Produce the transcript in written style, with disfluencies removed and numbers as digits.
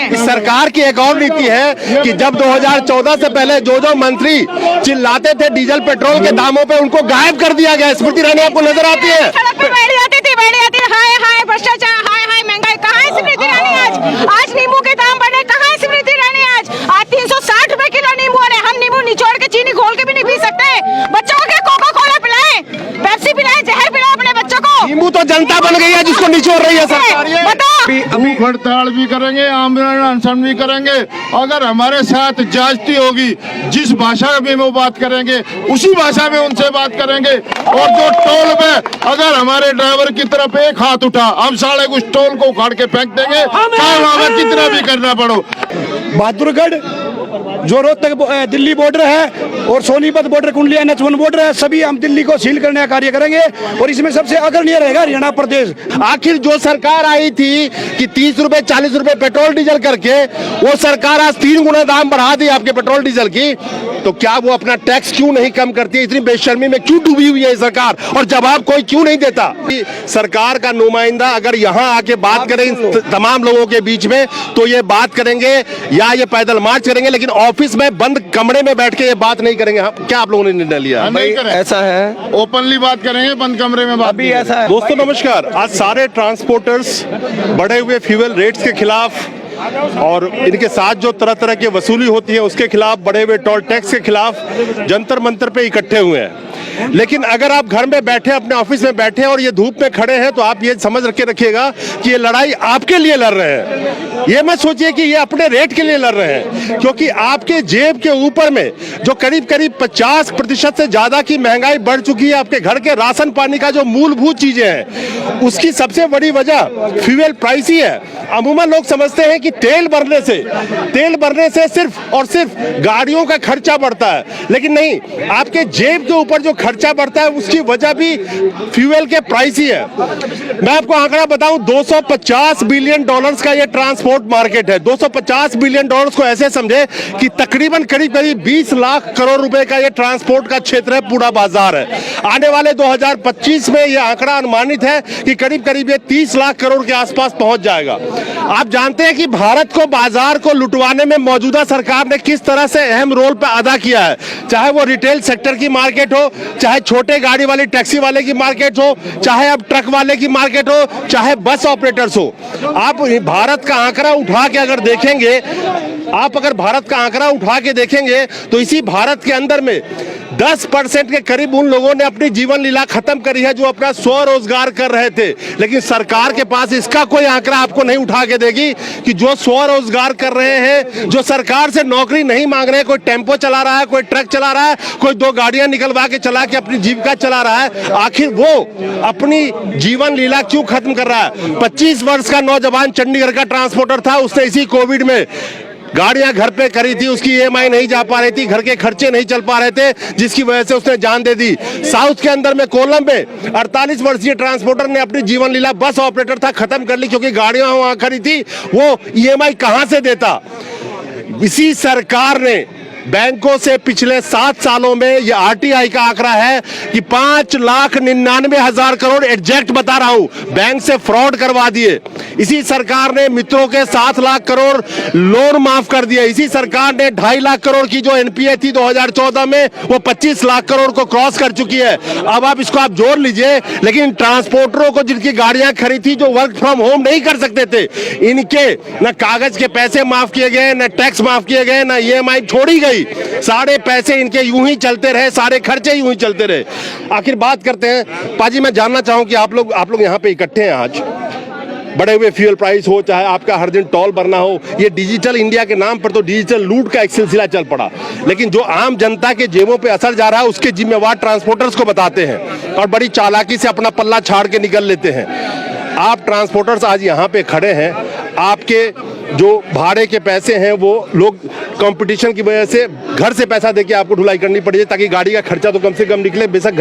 हैं। सरकार की एक और नीति है कि जब 2014 से पहले जो मंत्री चिल्लाते थे डीजल पेट्रोल के दामों पे, उनको गायब कर दिया गया। स्मृति ईरानी आपको नजर आती है? सड़क पे बैठ जाती थी, हाय हाय भ्रष्टाचार, हाय हाय महंगाई। कहाँ है स्मृति ईरानी आज नींबू के दाम बढ़े, कहाँ है स्मृति ईरानी आज 360 रुपए किलो नींबू है। हम नींबू निचोड़ के चीनी घोल के भी नहीं पी सकते। बच्चों को कोका कोला पिलाएं, पेप्सी पिलाएं, जहर पिलाएं अपने बच्चों को। नींबू तो जनता बन गई है जिसको निचोड़ रही है सरकार। बताओ, भूख हड़ताल भी करेंगे, आंदोलन अनशन भी करेंगे। अगर हमारे साथ ज्यादती होगी, जिस भाषा में वो बात करेंगे उसी भाषा में उनसे बात करेंगे। और जो टोल पे अगर हमारे ड्राइवर की तरफ एक हाथ उठा, हम साले कुछ टोल को उखाड़ के फेंक देंगे, चाहे वहां कितना भी करना पड़ो। बहादुरगढ़ जो रोहतक दिल्ली बॉर्डर है और सोनीपत बॉर्डर, कुंडलिया NH1 बॉर्डर है, सभी हम दिल्ली को सील करने का कार्य करेंगे। और इसमें सबसे अग्रणी रहेगा हरियाणा प्रदेश। आखिर जो सरकार आई थी कि 30 रुपए 40 रुपए पेट्रोल डीजल करके, वो सरकार आज 3 गुना दाम बढ़ा दी आपके पेट्रोल डीजल की। तो क्या वो अपना टैक्स क्यों नहीं कम करती है? इतनी बेशर्मी में क्यों डूबी हुई है सरकार? और जवाब कोई क्यों नहीं देता? सरकार का नुमाइंदा अगर यहाँ आके बात करें तमाम लोगों के बीच में, तो ये बात करेंगे या ये पैदल मार्च करेंगे, लेकिन ऑफिस में बंद कमरे में बैठ के ये बात नहीं करेंगे। क्या आप लोगों ने निर्णय लिया? नहीं करें, ऐसा है, ओपनली बात करेंगे, बंद कमरे में बात अभी ऐसा है। दोस्तों नमस्कार। आज सारे ट्रांसपोर्टर्स बढ़े हुए फ्यूल रेट्स के खिलाफ और इनके साथ जो तरह तरह की वसूली होती है उसके खिलाफ, बढ़े हुए टोल टैक्स के खिलाफ जंतर मंतर पे इकट्ठे हुए हैं। लेकिन अगर आप घर में बैठे, अपने ऑफिस में बैठे और ये धूप में खड़े हैं, तो आप ये समझ के रखिएगा कि ये लड़ाई आपके लिए लड़ रहे हैं। ये मत सोचिए कि ये अपने रेट के लिए लड़ रहे हैं, क्योंकि आपके जेब के ऊपर में जो करीब करीब 50% से ज्यादा की महंगाई बढ़ चुकी है, आपके घर के राशन पानी का जो मूलभूत चीजें हैं, उसकी सबसे बड़ी वजह फ्यूल प्राइस ही है। अमूमन लोग समझते हैं कि तेल भरने से सिर्फ और सिर्फ गाड़ियों का खर्चा बढ़ता है, लेकिन नहीं, आपके जेब के ऊपर जो खर्चा बढ़ता है उसकी वजह भी फ्यूल के प्राइस ही है। मैं आपको आंकड़ा बताऊं, $250 बिलियन का ये ट्रांसपोर्ट मार्केट है। $250 बिलियन को ऐसे समझे कि तकरीबन करीब 20 लाख करोड़ रुपए का ये ट्रांसपोर्ट का क्षेत्र है, पूरा बाजार है। आने वाले 2025 में ये आंकड़ा अनुमानित है कि करीब करीब ये 30 लाख करोड़ के आसपास पहुंच जाएगा। आप जानते हैं कि भारत को, बाजार को लुटवाने में मौजूदा सरकार ने किस तरह से अहम रोल पे अदा किया है। चाहे वो रिटेल सेक्टर की मार्केट हो, चाहे छोटे गाड़ी वाली टैक्सी वाले की मार्केट हो, चाहे अब ट्रक वाले की मार्केट हो, चाहे बस ऑपरेटर्स हो। आप भारत का आंकड़ा उठा के अगर देखेंगे, तो इसी भारत के अंदर में 10% के करीब उन लोगों ने अपनी जीवन लीला खत्म करी है जो अपना स्वरोजगार कर रहे थे। लेकिन सरकार के पास इसका कोई आंकड़ा आपको नहीं उठा के देगी कि जो स्वरोजगार कर रहे हैं, जो सरकार से नौकरी नहीं मांग रहे हैं, कोई टेम्पो चला रहा है, कोई ट्रक चला रहा है, कोई 2 गाड़ियां निकलवा के चला के अपनी जीविका चला रहा है, आखिर वो अपनी जीवन लीला क्यों खत्म कर रहा है? 25 वर्ष का नौजवान चंडीगढ़ का ट्रांसपोर्टर था, उसने इसी कोविड में गाड़ियां घर पे करी थी, उसकी EMI नहीं जा पा रही थी, घर के खर्चे नहीं चल पा रहे थे, जिसकी वजह से उसने जान दे दी। साउथ के अंदर में कोलम में 48 वर्षीय ट्रांसपोर्टर ने अपनी जीवन लीला, बस ऑपरेटर था, खत्म कर ली, क्योंकि गाड़ियां वहां खरी थी, वो EMI कहां से देता? इसी सरकार ने बैंकों से पिछले 7 सालों में, ये RTI का आंकड़ा है कि 5,99,000 करोड़ एग्जैक्ट बता रहा हूं, बैंक से फ्रॉड करवा दिए। इसी सरकार ने मित्रों के 7 लाख करोड़ लोन माफ कर दिए। इसी सरकार ने 2.5 लाख करोड़ की जो NPA थी 2014 में, वो 25 लाख करोड़ को क्रॉस कर चुकी है। अब आप इसको आप जोड़ लीजिए। लेकिन ट्रांसपोर्टरों को जिनकी गाड़ियां खरीदी थी, जो वर्क फ्रॉम होम नहीं कर सकते थे, इनके न कागज के पैसे माफ किए गए, न टैक्स माफ किए गए, न EMI छोड़ी गई। सारे पैसे इनके यूं ही चलते रहे, सारे खर्चे यूं ही चलते रहे। आखिर बात करते हैं, पाजी मैं जानना चाहूं कि आप लोग यहाँ पे इकट्ठे हैं आज, बढ़े हुए फ्यूल प्राइस हो, चाहे आपका हर दिन टोल भरना हो, ये डिजिटल इंडिया के नाम पर तो डिजिटल लूट का एक सिलसिला चल पड़ा। लेकिन जो आम जनता के जेबों पे असर जा रहा है, उसके जिम्मेवार ट्रांसपोर्टर्स को बताते हैं और बड़ी चालाकी से अपना पल्ला छाड़ के निकल लेते हैं। आप ट्रांसपोर्टर्स आज यहाँ पे खड़े हैं, आपके जो भाड़े के पैसे हैं वो लोग कंपटीशन की वजह से घर से पैसा देके आपको ढुलाई करनी पड़ी है, ताकि गाड़ी का खर्चा तो कम से कम निकले। बेशक